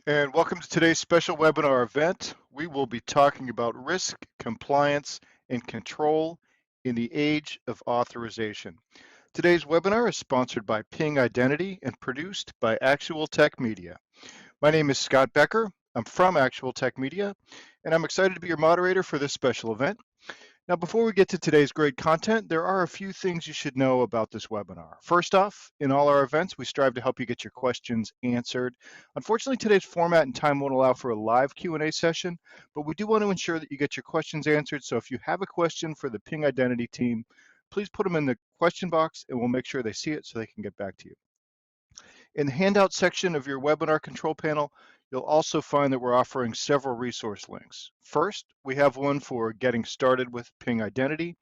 and welcome to today's special webinar event. We will be talking about risk, compliance, and control in the age of authorization. Today's webinar is sponsored by Ping Identity and produced by Actual Tech Media. My name is Scott Becker. I'm from Actual Tech Media, and I'm excited to be your moderator for this special event. Now, before we get to today's great content, there are a few things you should know about this webinar. First off, in all our events, we strive to help you get your questions answered. Unfortunately, today's format and time won't allow for a live Q&A session, but we do want to ensure that you get your questions answered. So if you have a question for the Ping Identity team, please put them in the question box and we'll make sure they see it so they can get back to you. In the handout section of your webinar control panel, you'll also find that we're offering several resource links. First, we have one for getting started with Ping Identity,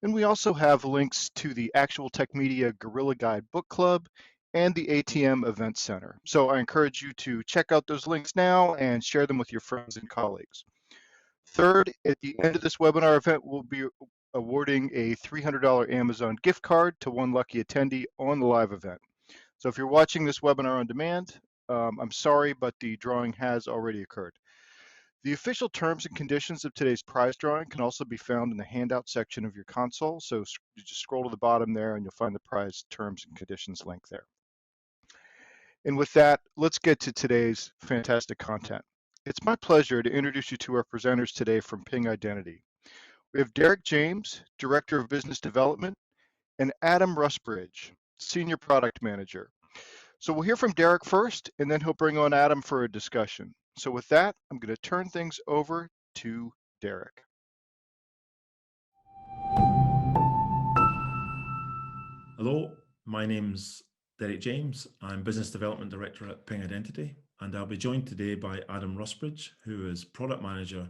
and we also have links to the Actual Tech Media Guerrilla Guide Book Club and the ATM Event Center. So I encourage you to check out those links now and share them with your friends and colleagues. Third, at the end of this webinar event, we'll be awarding a $300 Amazon gift card to one lucky attendee on the live event. So if you're watching this webinar on demand, I'm sorry, but the drawing has already occurred. The official terms and conditions of today's prize drawing can also be found in the handout section of your console. So you just scroll to the bottom there and you'll find the prize terms and conditions link there. And with that, let's get to today's fantastic content. It's my pleasure to introduce you to our presenters today from Ping Identity. We have Derek James, Director of Business Development, and Adam Rusbridge, Senior Product Manager. So we'll hear from Derek first, and then he'll bring on Adam for a discussion. So with that, I'm going to turn things over to Derek. Hello, my name's Derek James. I'm Business Development Director at Ping Identity, and I'll be joined today by Adam Rusbridge, who is Product Manager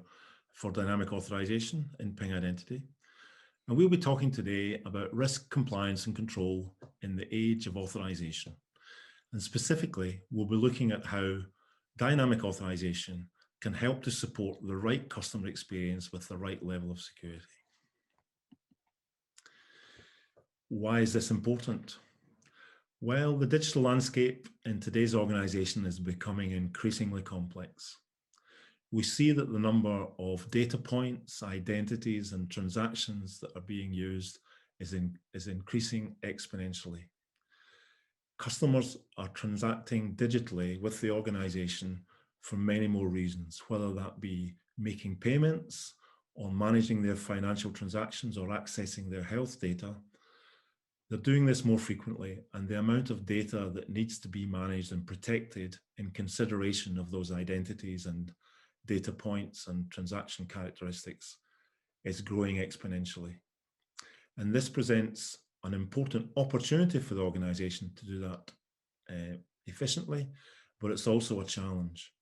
for Dynamic Authorization in Ping Identity. And we'll be talking today about risk, compliance, and control in the age of authorization. And specifically, we'll be looking at how dynamic authorization can help to support the right customer experience with the right level of security. Why is this important? Well, the digital landscape in today's organization is becoming increasingly complex. We see that the number of data points, identities, and transactions that are being used is increasing exponentially. Customers are transacting digitally with the organization for many more reasons, whether that be making payments or managing their financial transactions or accessing their health data. They're doing this more frequently, and the amount of data that needs to be managed and protected in consideration of those identities and data points and transaction characteristics is growing exponentially. And this presents an important opportunity for the organization to do that efficiently, but it's also a challenge.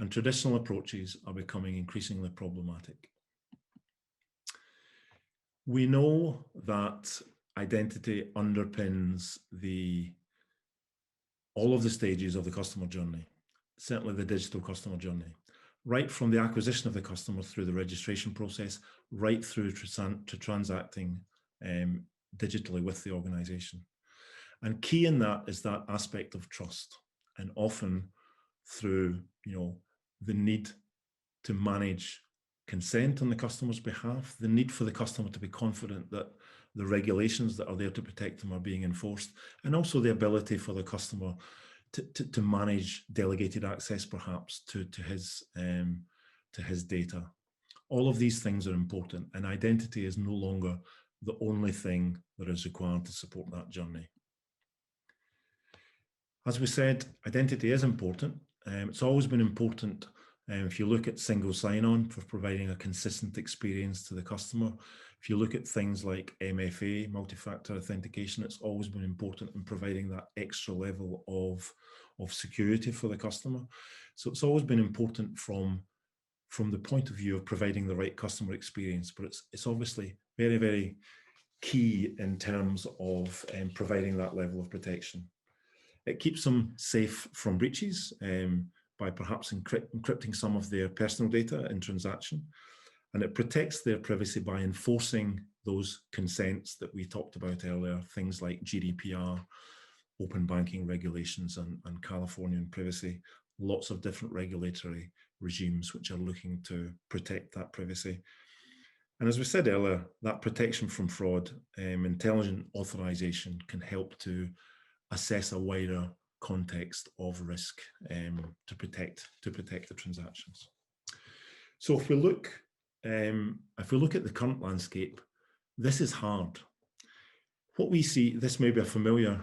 And traditional approaches are becoming increasingly problematic. We know that identity underpins all of the stages of the customer journey, certainly the digital customer journey, right from the acquisition of the customer through the registration process, right through to transacting digitally with the organization. And key in that is that aspect of trust, and often through the need to manage consent on the customer's behalf, the need for the customer to be confident that the regulations that are there to protect them are being enforced, and also the ability for the customer to manage delegated access perhaps to his data. All of these things are important, and identity is no longer the only thing that is required to support that journey. As we said, identity is important. It's always been important. If you look at single sign-on for providing a consistent experience to the customer, if you look at things like MFA, multi-factor authentication, it's always been important in providing that extra level of security for the customer. So it's always been important from the point of view of providing the right customer experience, but it's obviously very, very key in terms of providing that level of protection. It keeps them safe from breaches by perhaps encrypting some of their personal data in transaction. And it protects their privacy by enforcing those consents that we talked about earlier, things like GDPR, open banking regulations, and Californian privacy lots of different regulatory regimes which are looking to protect that privacy. And as we said earlier, that protection from fraud, intelligent authorization can help to assess a wider context of risk to protect the transactions. So if we look at the current landscape, this is hard. What we see, this may be a familiar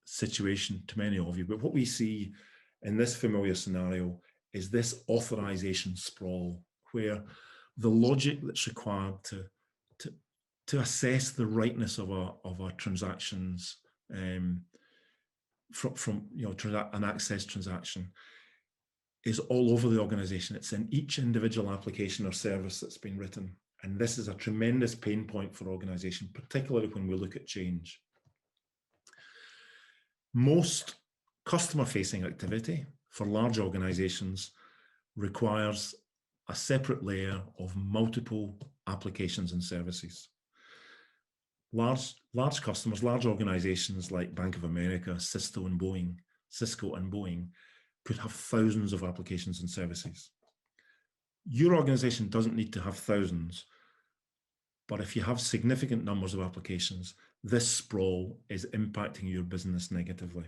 situation to many of you, but what we see in this familiar scenario is this authorization sprawl, where the logic that's required to assess the rightness of our transactions from an access transaction is all over the organization. It's in each individual application or service that's been written. And this is a tremendous pain point for organization, particularly when we look at change. Most customer-facing activity for large organizations requires a separate layer of multiple applications and services. Large customers, large organizations like Bank of America, Cisco and Boeing could have thousands of applications and services. Your organization doesn't need to have thousands, but if you have significant numbers of applications, this sprawl is impacting your business negatively.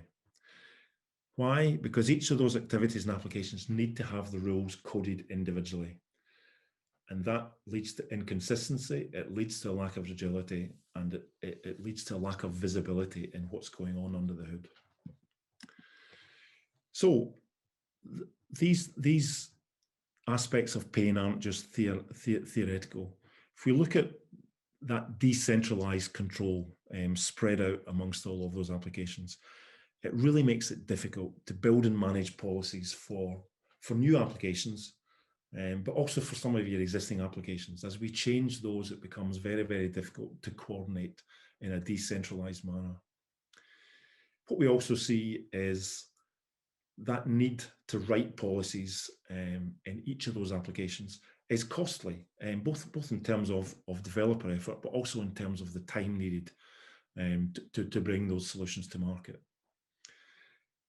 Why? Because each of those activities and applications need to have the rules coded individually. And that leads to inconsistency, it leads to a lack of agility, and it leads to a lack of visibility in what's going on under the hood. So these aspects of pain aren't just theoretical. If we look at that decentralized control spread out amongst all of those applications, it really makes it difficult to build and manage policies for new applications, but also for some of your existing applications. As we change those, it becomes very, very difficult to coordinate in a decentralized manner. What we also see is that need to write policies in each of those applications is costly, both in terms of developer effort, but also in terms of the time needed to bring those solutions to market.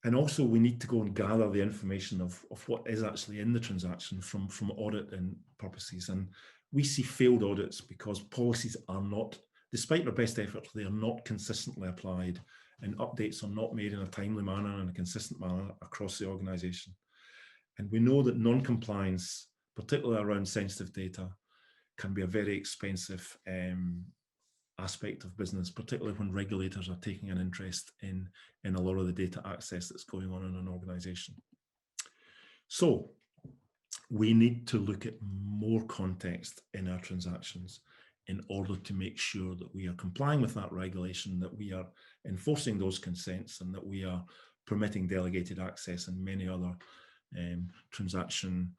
And also we need to go and gather the information of what is actually in the transaction from audit and purposes. And we see failed audits because policies are not, despite their best efforts, they are not consistently applied, and updates are not made in a timely manner and a consistent manner across the organization. And we know that non-compliance, particularly around sensitive data, can be a very expensive aspect of business, particularly when regulators are taking an interest in a lot of the data access that's going on in an organization. So we need to look at more context in our transactions in order to make sure that we are complying with that regulation, that we are enforcing those consents, and that we are permitting delegated access and many other transaction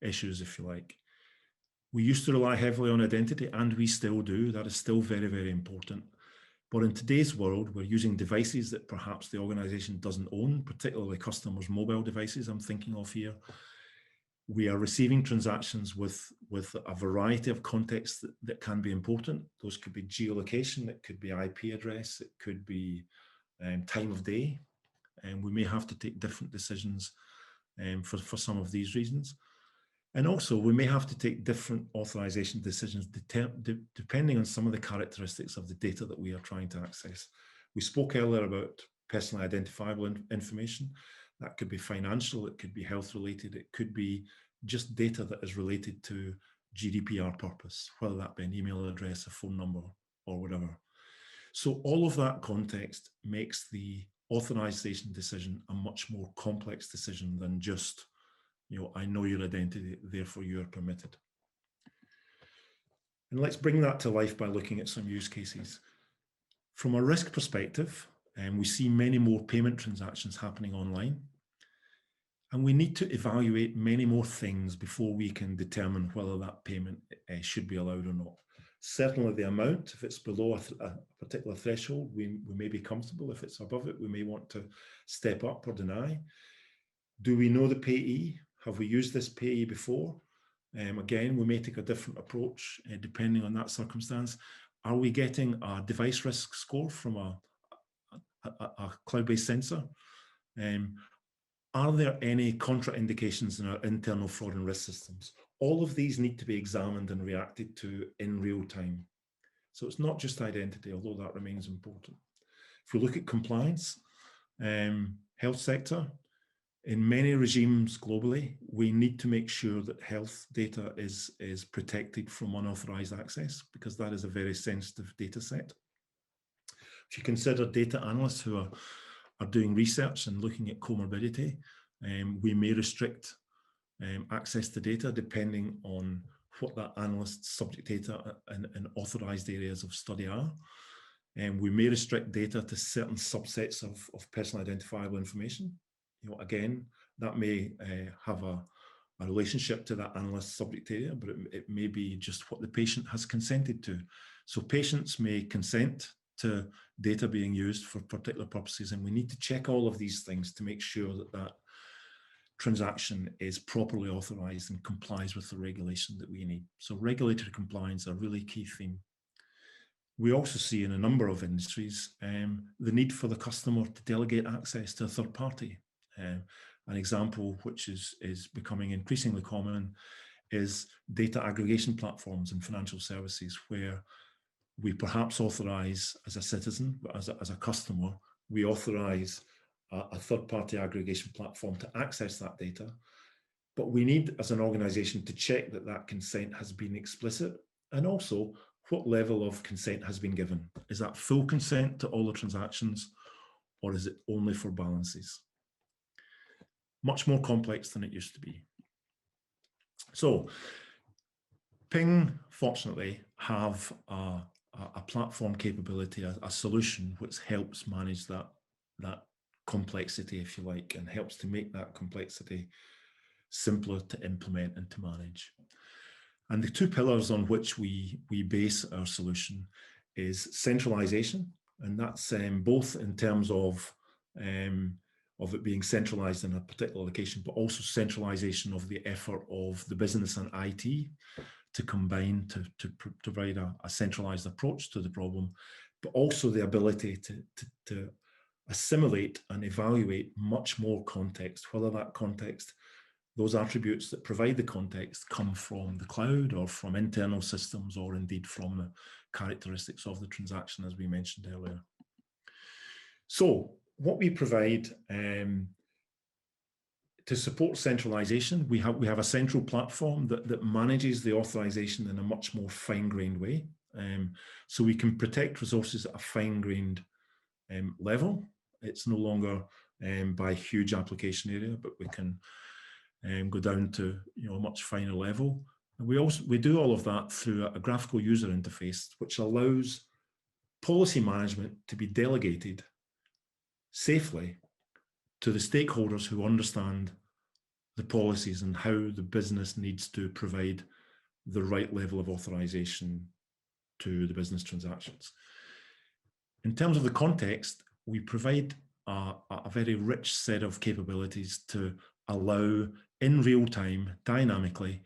issues, if you like. We used to rely heavily on identity, and we still do. That is still very, very important. But in today's world, we're using devices that perhaps the organization doesn't own, particularly customers' mobile devices I'm thinking of here. We are receiving transactions with a variety of contexts that can be important. Those could be geolocation, it could be IP address, it could be time of day. And we may have to take different decisions for some of these reasons. And also, we may have to take different authorization decisions depending on some of the characteristics of the data that we are trying to access. We spoke earlier about personally identifiable information. That could be financial, it could be health related, it could be just data that is related to GDPR purpose, whether that be an email address, a phone number, or whatever. So all of that context makes the authorization decision a much more complex decision than just, I know your identity, therefore you are permitted. And let's bring that to life by looking at some use cases. From a risk perspective, we see many more payment transactions happening online. And we need to evaluate many more things before we can determine whether that payment should be allowed or not. Certainly the amount, if it's below a particular threshold, we may be comfortable. If it's above it, we may want to step up or deny. Do we know the payee? Have we used this payee before? Again, we may take a different approach depending on that circumstance. Are we getting a device risk score from a cloud-based sensor? Are there any contraindications in our internal fraud and risk systems? All of these need to be examined and reacted to in real time. So it's not just identity, although that remains important. If we look at compliance, health sector, in many regimes globally, we need to make sure that health data is protected from unauthorized access, because that is a very sensitive data set. If you consider data analysts who are doing research and looking at comorbidity, we may restrict access to data depending on what that analyst's subject data and authorized areas of study are. And we may restrict data to certain subsets of personal identifiable information. Again, that may have a relationship to that analyst's subject area, but it may be just what the patient has consented to. So patients may consent to data being used for particular purposes, and we need to check all of these things to make sure that that transaction is properly authorized and complies with the regulation that we need. So regulatory compliance is a really key theme. We also see in a number of industries the need for the customer to delegate access to a third party. An example which is becoming increasingly common is data aggregation platforms in financial services, where we perhaps authorize as a citizen, but as a customer, we authorize a third-party aggregation platform to access that data. But we need, as an organization, to check that that consent has been explicit, and also what level of consent has been given. Is that full consent to all the transactions, or is it only for balances? Much more complex than it used to be. So Ping, fortunately, have a platform capability, a solution which helps manage that complexity, if you like, and helps to make that complexity simpler to implement and to manage. And the two pillars on which we base our solution is centralization, and that's both in terms of it being centralized in a particular location, but also centralization of the effort of the business and IT to combine to provide a centralized approach to the problem, but also the ability to assimilate and evaluate much more context, whether that context, those attributes that provide the context, come from the cloud or from internal systems, or indeed from the characteristics of the transaction, as we mentioned earlier. So what we provide to support centralization, we have a central platform that manages the authorization in a much more fine-grained way. So we can protect resources at a fine-grained level. It's no longer by huge application area, but we can go down to a much finer level. And we do all of that through a graphical user interface, which allows policy management to be delegated safely to the stakeholders who understand the policies and how the business needs to provide the right level of authorization to the business transactions. In terms of the context, we provide a very rich set of capabilities to allow, in real time, dynamically,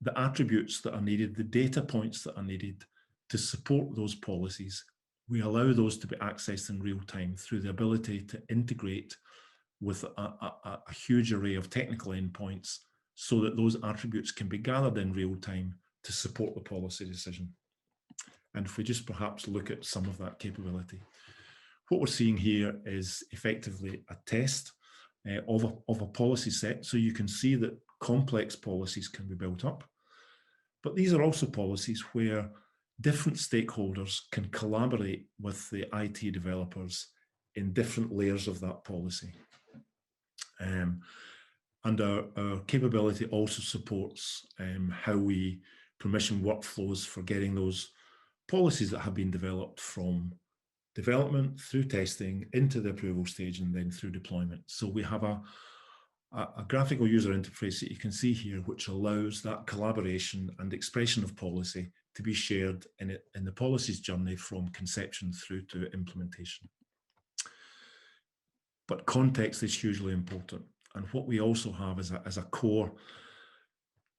the attributes that are needed, the data points that are needed to support those policies. We allow those to be accessed in real time through the ability to integrate with a huge array of technical endpoints, so that those attributes can be gathered in real time to support the policy decision. And if we just perhaps look at some of that capability, what we're seeing here is effectively a test of a policy set. So you can see that complex policies can be built up, but these are also policies where different stakeholders can collaborate with the IT developers in different layers of that policy. And our capability also supports how we permission workflows for getting those policies that have been developed from development through testing into the approval stage and then through deployment. So we have a graphical user interface that you can see here, which allows that collaboration and expression of policy to be shared in the policies journey from conception through to implementation. But context is hugely important. And what we also have as a core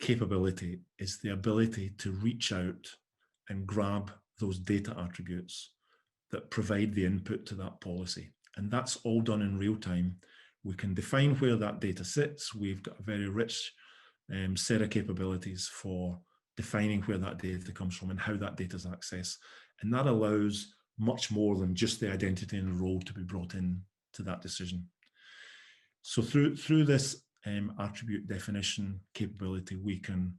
capability is the ability to reach out and grab those data attributes that provide the input to that policy. And that's all done in real time We can define where that data sits. We've got a very rich set of capabilities for defining where that data comes from and how that data is accessed. And that allows much more than just the identity and role to be brought in to that decision. So through this attribute definition capability, we can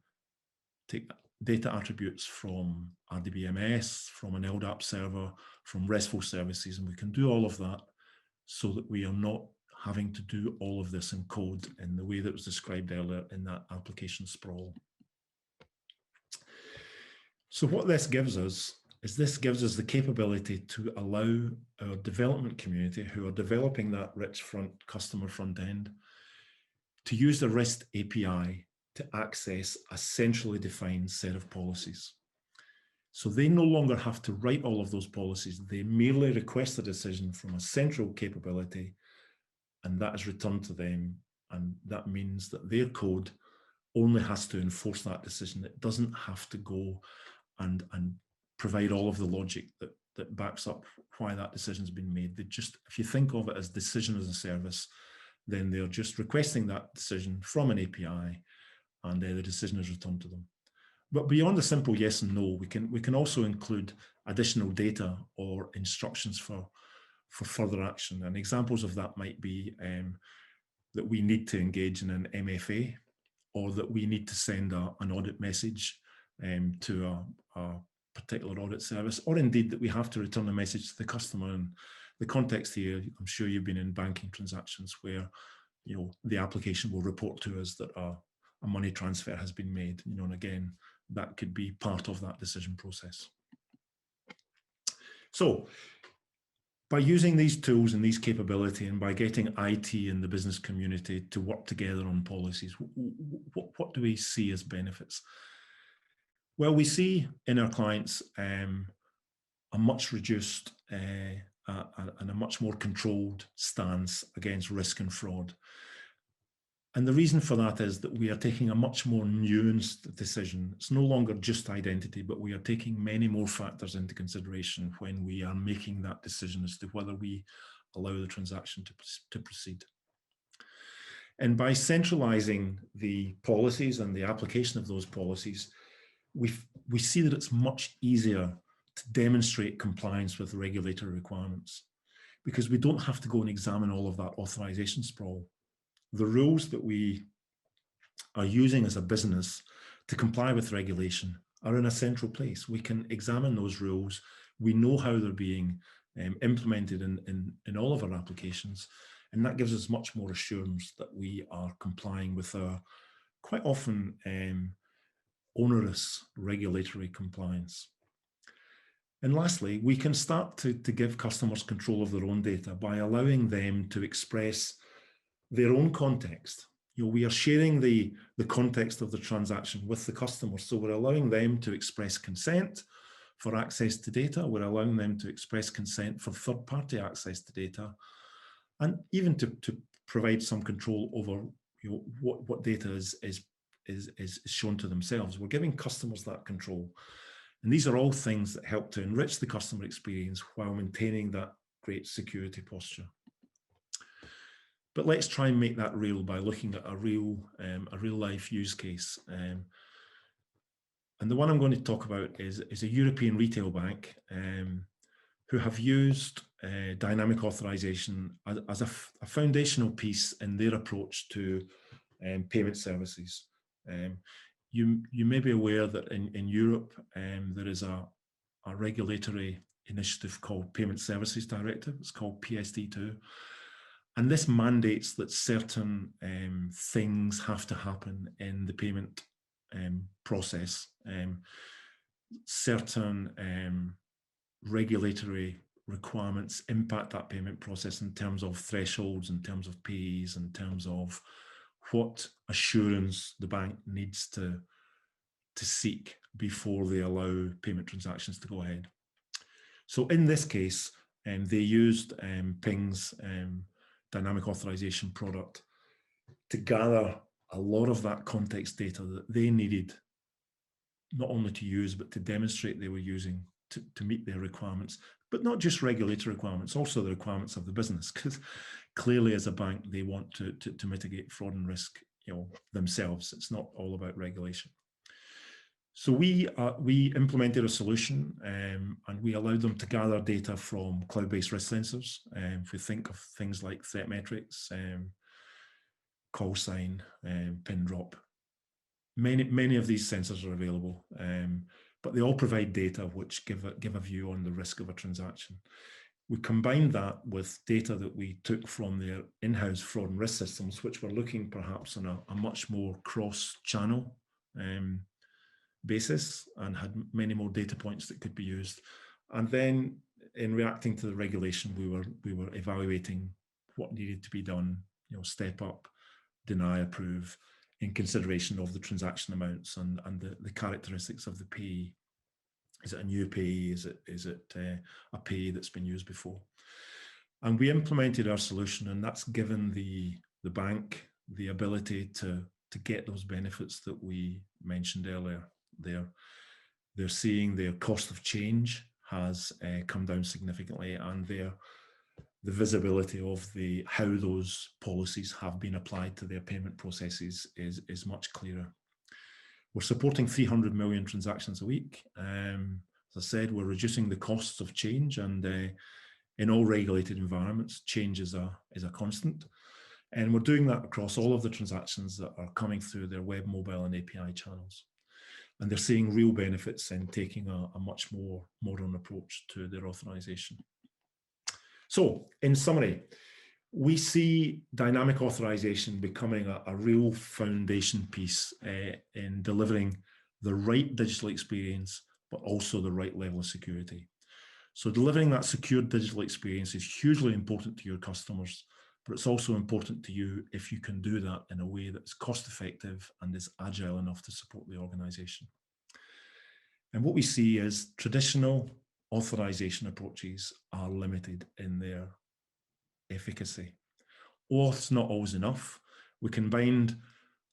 take data attributes from RDBMS, from an LDAP server, from RESTful services, and we can do all of that so that we are not having to do all of this in code in the way that was described earlier in that application sprawl. So what this gives us is this gives us the capability to allow our development community who are developing that rich customer front end to use the REST API to access a centrally defined set of policies. So they no longer have to write all of those policies. They merely request a decision from a central capability, and that is returned to them. And that means that their code only has to enforce that decision. It doesn't have to go and provide all of the logic that backs up why that decision's been made. They just, if you think of it as decision as a service, then they're just requesting that decision from an API, and the decision is returned to them. But beyond the simple yes and no, we can also include additional data or instructions for further action. And examples of that might be that we need to engage in an MFA, or that we need to send an audit message to a particular audit service, or indeed that we have to return a message to the customer. And the context here, I'm sure you've been in banking transactions where, you know, the application will report to us that a money transfer has been made, you know, and again, that could be part of that decision process. So by using these tools and these capability, and by getting IT and the business community to work together on policies, what do we see as benefits? Well, we see in our clients a much reduced and a much more controlled stance against risk and fraud. And the reason for that is that we are taking a much more nuanced decision. It's no longer just identity, but we are taking many more factors into consideration when we are making that decision as to whether we allow the transaction to proceed. And by centralizing the policies and the application of those policies, we see that it's much easier to demonstrate compliance with regulatory requirements, because we don't have to go and examine all of that authorization sprawl. The rules that we are using as a business to comply with regulation are in a central place. We can examine those rules. We know how they're being implemented in all of our applications. And that gives us much more assurance that we are complying with our quite often onerous regulatory compliance. And lastly, we can start to give customers control of their own data by allowing them to express their own context. You know, we are sharing the context of the transaction with the customer. So we're allowing them to express consent for access to data. We're allowing them to express consent for third-party access to data, and even to provide some control over, you know, what data is shown to themselves. We're giving customers that control. And these are all things that help to enrich the customer experience while maintaining that great security posture. But let's try and make that real by looking at a real life use case. And the one I'm going to talk about is a European retail bank who have used dynamic authorization as a foundational piece in their approach to payment services. You may be aware that in Europe there is a regulatory initiative called Payment Services Directive. It's called PSD2. And this mandates that certain things have to happen in the payment process. Certain regulatory requirements impact that payment process in terms of thresholds, in terms of payees, in terms of what assurance the bank needs to seek before they allow payment transactions to go ahead. So in this case, they used Ping's dynamic authorization product to gather a lot of that context data that they needed not only to use, but to demonstrate they were using to meet their requirements, but not just regulatory requirements, also the requirements of the business, because clearly as a bank, they want to mitigate fraud and risk, themselves. It's not all about regulation. So we implemented a solution, and we allowed them to gather data from cloud-based risk sensors. If we think of things like threat metrics, call sign, pin drop, many of these sensors are available, but they all provide data which give a view on the risk of a transaction. We combined that with data that we took from their in-house fraud and risk systems, which were looking perhaps on a much more cross-channel basis and had many more data points that could be used. And then in reacting to the regulation, we were evaluating what needed to be done, step up, deny, approve, in consideration of the transaction amounts and the characteristics of the payee. Is it a new payee? Is it a payee that's been used before? And we implemented our solution, and that's given the bank the ability to get those benefits that we mentioned earlier. They're seeing their cost of change has come down significantly, and the visibility of how those policies have been applied to their payment processes is much clearer. We're supporting 300 million transactions a week. As I said, we're reducing the costs of change, and in all regulated environments, change is a constant. And we're doing that across all of the transactions that are coming through their web, mobile, and API channels. And they're seeing real benefits in taking a much more modern approach to their authorization. So, in summary, we see dynamic authorization becoming a real foundation piece in delivering the right digital experience, but also the right level of security. So delivering that secure digital experience is hugely important to your customers, but it's also important to you if you can do that in a way that's cost effective and is agile enough to support the organization. And what we see is traditional authorization approaches are limited in their efficacy. Auth's not always enough. We can bind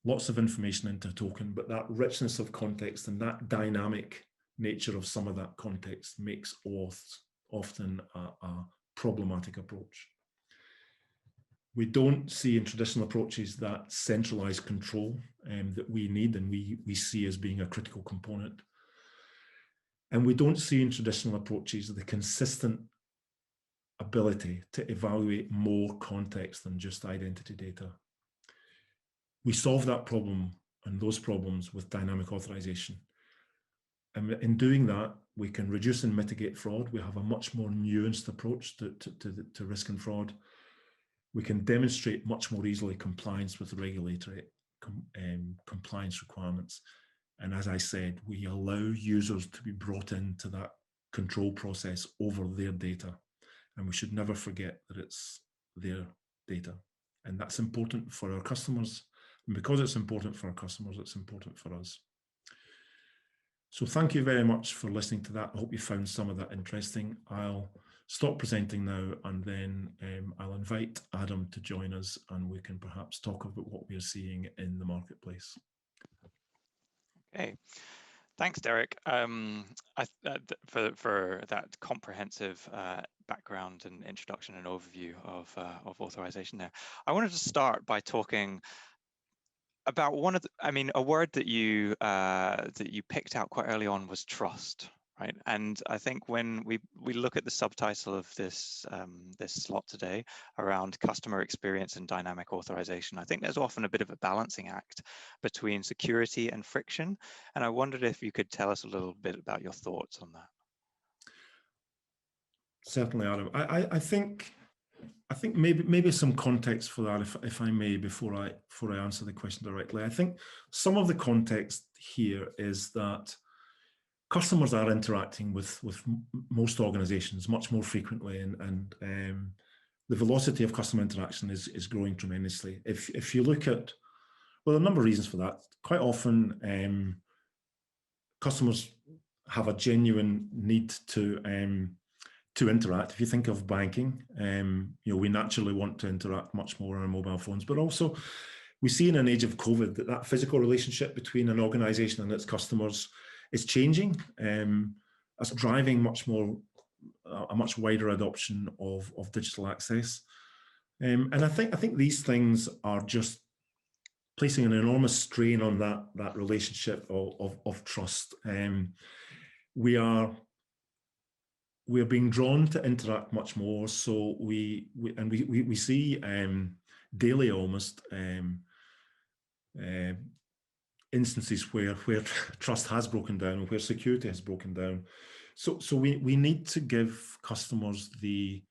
lots of information into a token, but that richness of context and that dynamic nature of some of that context makes auth often a problematic approach. We don't see in traditional approaches that centralized control that we need and we see as being a critical component. And we don't see in traditional approaches the consistent ability to evaluate more context than just identity data. We solve that problem and those problems with dynamic authorization. And in doing that, we can reduce and mitigate fraud. We have a much more nuanced approach to risk and fraud. We can demonstrate much more easily compliance with the regulatory compliance requirements. And as I said, we allow users to be brought into that control process over their data. And we should never forget that it's their data. And that's important for our customers. And because it's important for our customers, it's important for us. So thank you very much for listening to that. I hope you found some of that interesting. I'll stop presenting now, and then I'll invite Adam to join us, and we can perhaps talk about what we're seeing in the marketplace. Okay, thanks, Derek, for that comprehensive background and introduction and overview of authorization there. I wanted to start by talking about a word that you picked out quite early on was trust, right? And I think when we look at the subtitle of this this slot today around customer experience and dynamic authorization, I think there's often a bit of a balancing act between security and friction. And I wondered if you could tell us a little bit about your thoughts on that. Certainly, Adam. I think maybe some context for that, if I may, before I answer the question directly. I think some of the context here is that customers are interacting with most organizations much more frequently, and the velocity of customer interaction is growing tremendously. If you look at, well, a number of reasons for that. Quite often, customers have a genuine need to interact. If you think of banking, we naturally want to interact much more on our mobile phones, but also we see in an age of COVID that physical relationship between an organization and its customers is changing. that's driving a much wider adoption of digital access. And I think these things are just placing an enormous strain on that relationship of trust. We are being drawn to interact much more, so we see daily almost instances where trust has broken down, where security has broken down. So we need to give customers the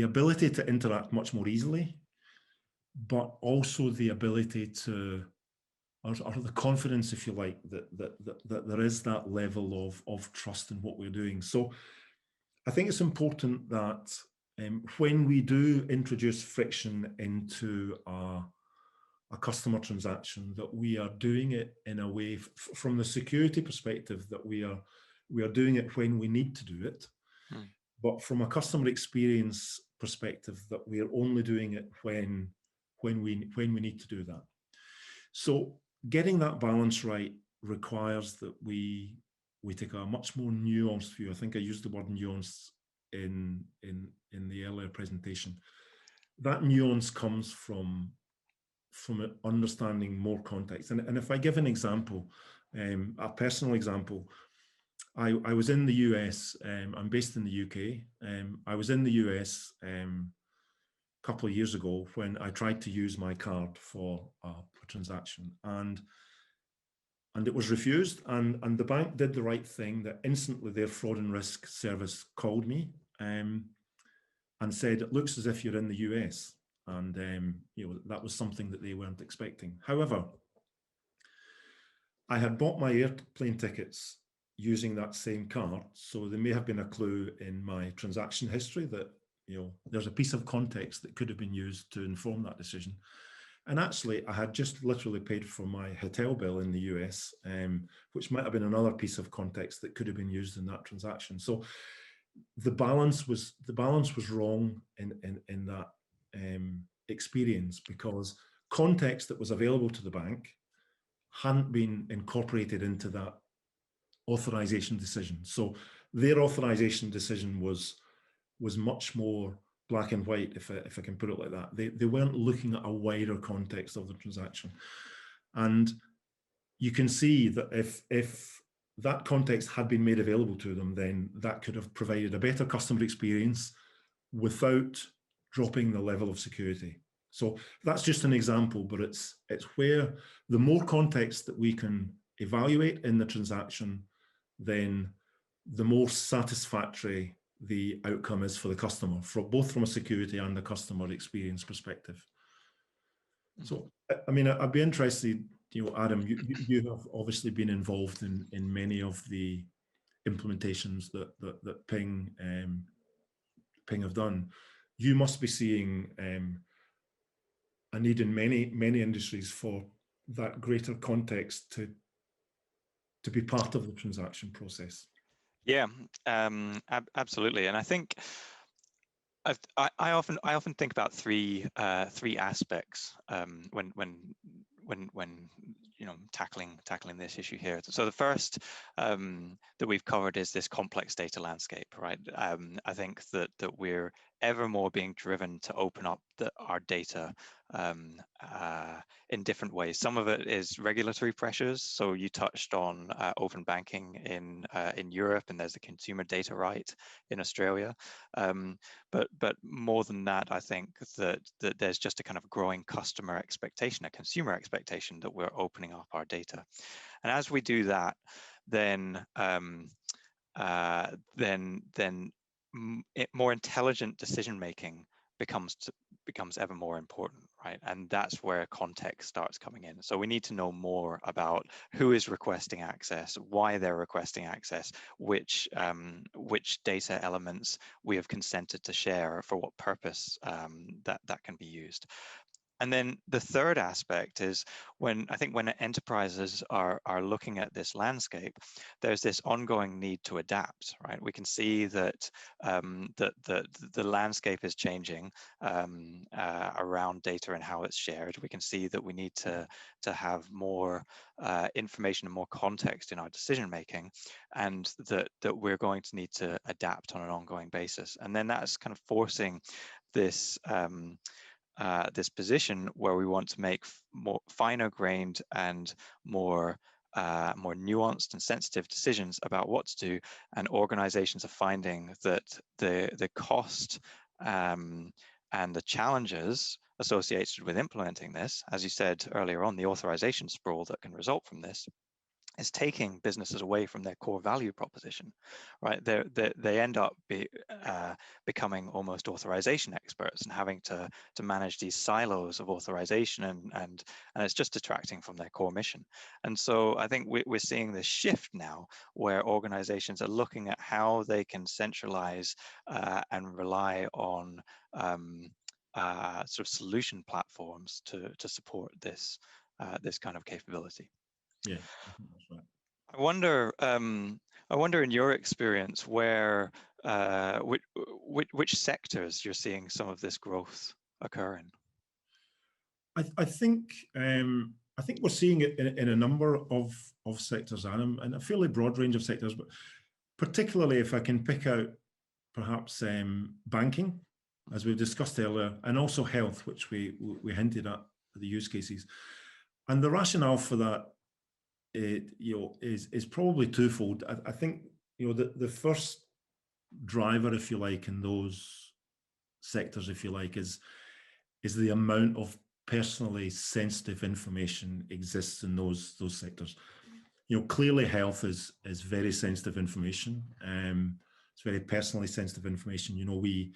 ability to interact much more easily, but also the ability to, or the confidence, if you like, that there is that level of trust in what we're doing. So I think it's important that when we do introduce friction into a customer transaction, that we are doing it in a way from the security perspective, that we are doing it when we need to do it. But from a customer experience perspective, that we are only doing it when we need to do that. So getting that balance right requires that we take a much more nuanced view. I think I used the word nuance in the earlier presentation. That nuance comes from understanding more context. And if I give an example, a personal example, I was in the US. I'm based in the UK. I was in the US a couple of years ago when I tried to use my card for a transaction, and it was refused. And the bank did the right thing, that instantly their fraud and risk service called me and said, "It looks as if you're in the US." And that was something that they weren't expecting. However, I had bought my airplane tickets using that same card, so there may have been a clue in my transaction history that there's a piece of context that could have been used to inform that decision. And actually, I had just literally paid for my hotel bill in the US, which might have been another piece of context that could have been used in that transaction. So the balance was wrong in that experience, because context that was available to the bank hadn't been incorporated into that authorization decision. So their authorization decision was much more black and white, if I can put it like that. They weren't looking at a wider context of the transaction. And you can see that if that context had been made available to them, then that could have provided a better customer experience without dropping the level of security. So that's just an example, but it's where the more context that we can evaluate in the transaction, then the more satisfactory the outcome is for the customer, both from a security and a customer experience perspective. So, I mean, I'd be interested, Adam, you have obviously been involved in many of the implementations that Ping have done. You must be seeing a need in many industries for that greater context to be part of the transaction process. Yeah, absolutely. And I think I often think about three aspects when tackling this issue here. So the first that we've covered is this complex data landscape, right? I think that we're ever more being driven to open up our data in different ways. Some of it is regulatory pressures. So you touched on open banking in Europe, and there's a consumer data right in Australia. But more than that, I think that there's just a kind of growing customer expectation, a consumer expectation that we're opening up our data. And as we do that, then more intelligent decision making becomes ever more important, right? And that's where context starts coming in. So we need to know more about who is requesting access, why they're requesting access, which data elements we have consented to share, for what purpose that can be used. And then the third aspect is when enterprises are looking at this landscape, there's this ongoing need to adapt, right? We can see that the landscape is changing around data and how it's shared. We can see that we need to have more information and more context in our decision making, and that we're going to need to adapt on an ongoing basis. And then that's kind of forcing this this position where we want to make more finer grained and more more nuanced and sensitive decisions about what to do. And organizations are finding that the cost and the challenges associated with implementing this, as you said earlier on, the authorization sprawl that can result from this, is taking businesses away from their core value proposition, right? They end up becoming almost authorization experts and having to manage these silos of authorization, and it's just detracting from their core mission. And so I think we're seeing this shift now where organizations are looking at how they can centralize and rely on sort of solution platforms to support this this kind of capability. Yeah, I think that's right. I wonder in your experience where which sectors you're seeing some of this growth occur in. I think we're seeing it in a number of sectors, Adam, and a fairly broad range of sectors, but particularly if I can pick out perhaps banking, as we've discussed earlier, and also health, which we hinted at the use cases. And the rationale for that, is probably twofold. I think the first driver, if you like, in those sectors, if you like, is the amount of personally sensitive information exists in those sectors. Clearly health is very sensitive information. It's very personally sensitive information. We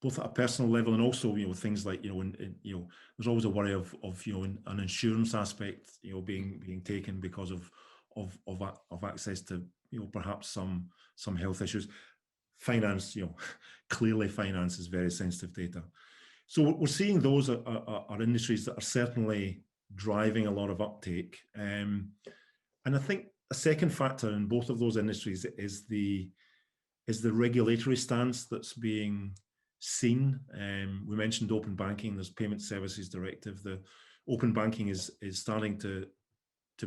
both at a personal level and also things like there's always a worry of an insurance aspect being taken because of access to perhaps some health issues. Finance, clearly finance is very sensitive data. So we're seeing those are industries that are certainly driving a lot of uptake. And I think a second factor in both of those industries is the regulatory stance that's being seen. We mentioned open banking. There's Payment Services Directive. The open banking is starting to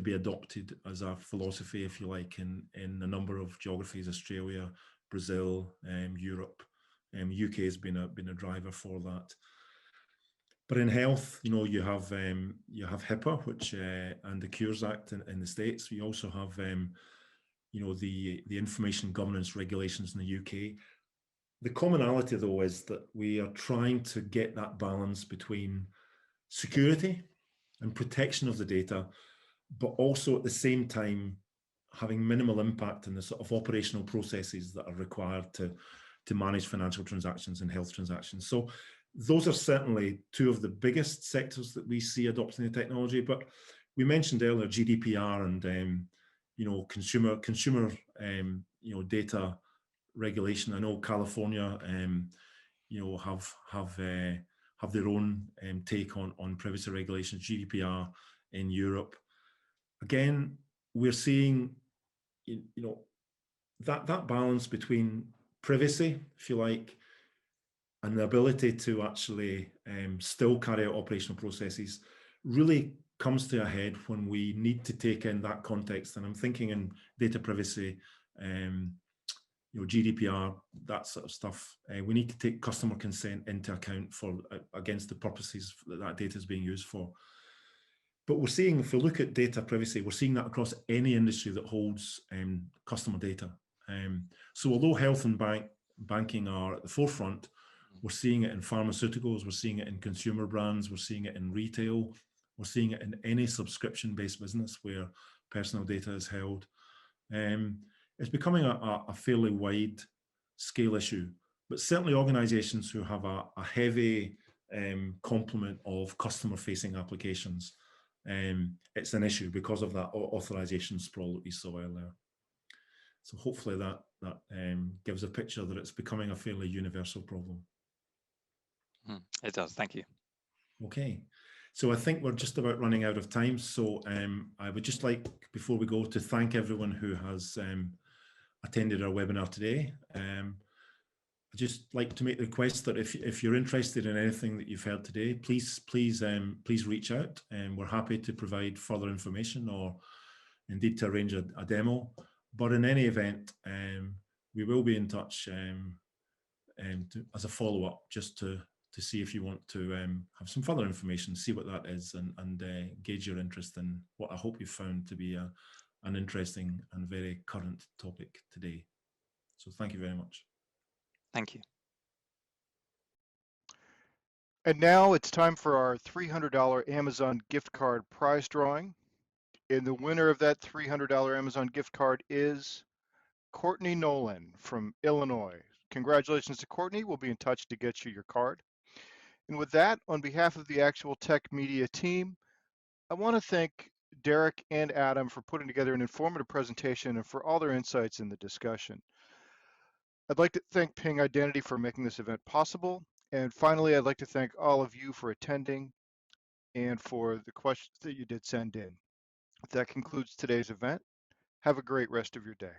be adopted as a philosophy, if you like, in a number of geographies: Australia, Brazil, Europe. UK has been a driver for that. But in health, you have HIPAA, which and the Cures Act in the States. We also have the information governance regulations in the UK. The commonality, though, is that we are trying to get that balance between security and protection of the data, but also at the same time having minimal impact in the sort of operational processes that are required to manage financial transactions and health transactions. So those are certainly two of the biggest sectors that we see adopting the technology. But we mentioned earlier GDPR and consumer data regulation. I know California have their own take on privacy regulations, GDPR in Europe. Again, we're seeing that balance between privacy, if you like, and the ability to actually still carry out operational processes really comes to a head when we need to take in that context. And I'm thinking in data privacy, GDPR, that sort of stuff. We need to take customer consent into account for against the purposes that data is being used for. But we're seeing, if we look at data privacy, we're seeing that across any industry that holds customer data. So although health and banking are at the forefront, we're seeing it in pharmaceuticals, we're seeing it in consumer brands, we're seeing it in retail, we're seeing it in any subscription-based business where personal data is held. It's becoming a fairly wide scale issue, but certainly organizations who have a heavy complement of customer-facing applications, it's an issue because of that authorization sprawl that we saw earlier. So hopefully that gives a picture that it's becoming a fairly universal problem. It does. Thank you. Okay, so I think we're just about running out of time. So I would just like, before we go, to thank everyone who has attended our webinar today. I'd just like to make the request that if you're interested in anything that you've heard today, please reach out, and we're happy to provide further information or indeed to arrange a demo. But in any event, we will be in touch as a follow-up, just to see if you want to have some further information, see what that is, and gauge your interest in what I hope you found to be an interesting and very current topic today. So thank you very much. Thank you. And now it's time for our $300 Amazon gift card prize drawing. And the winner of that $300 Amazon gift card is Courtney Nolan from Illinois. Congratulations to Courtney. We'll be in touch to get you your card. And with that, on behalf of the Actual Tech Media team, I want to thank Derek and Adam for putting together an informative presentation and for all their insights in the discussion. I'd like to thank Ping Identity for making this event possible. And finally, I'd like to thank all of you for attending and for the questions that you did send in. That concludes today's event. Have a great rest of your day.